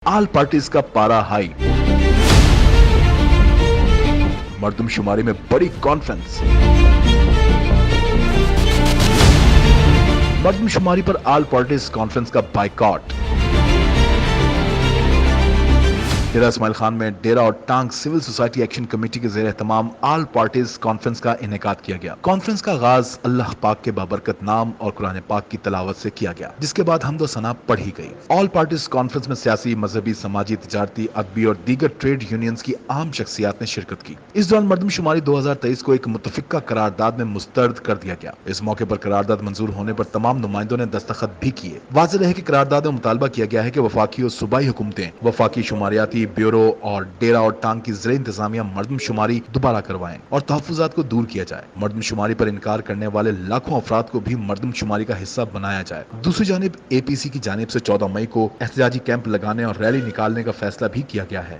All parties کا پارا high, مردم شماری میں بڑی کانفرنس۔ مردم شماری پر آل پارٹیز کانفرنس کا بائیکاٹ۔ ڈیرہ اسماعیل خان میں ڈیرہ اور ٹانگ سول سوسائٹی ایکشن کمیٹی کے زیر اہتمام آل پارٹیز کانفرنس کا انعقاد کیا گیا۔ کانفرنس کا آغاز اللہ پاک کے بابرکت نام اور قرآن پاک کی تلاوت سے کیا گیا، جس کے بعد حمد و ثنا پڑھی گئی۔ آل پارٹیز کانفرنس میں سیاسی، مذہبی، سماجی، تجارتی، ادبی اور دیگر ٹریڈ یونینز کی اہم شخصیات نے شرکت کی۔ اس دوران مردم شماری 2023 کو ایک متفقہ قرارداد میں مسترد کر دیا گیا۔ اس موقع پر قرارداد منظور ہونے پر تمام نمائندوں نے دستخط بھی کیے۔ واضح رہے کہ قرارداد میں مطالبہ کیا گیا ہے کہ وفاقی اور صوبائی حکومتیں وفاقی شماریاتی بیورو اور ڈیرہ اور ٹانگ کی زیر انتظامیہ مردم شماری دوبارہ کروائیں اور تحفظات کو دور کیا جائے۔ مردم شماری پر انکار کرنے والے لاکھوں افراد کو بھی مردم شماری کا حصہ بنایا جائے۔ دوسری جانب اے پی سی کی جانب سے 14 مئی کو احتجاجی کیمپ لگانے اور ریلی نکالنے کا فیصلہ بھی کیا گیا ہے۔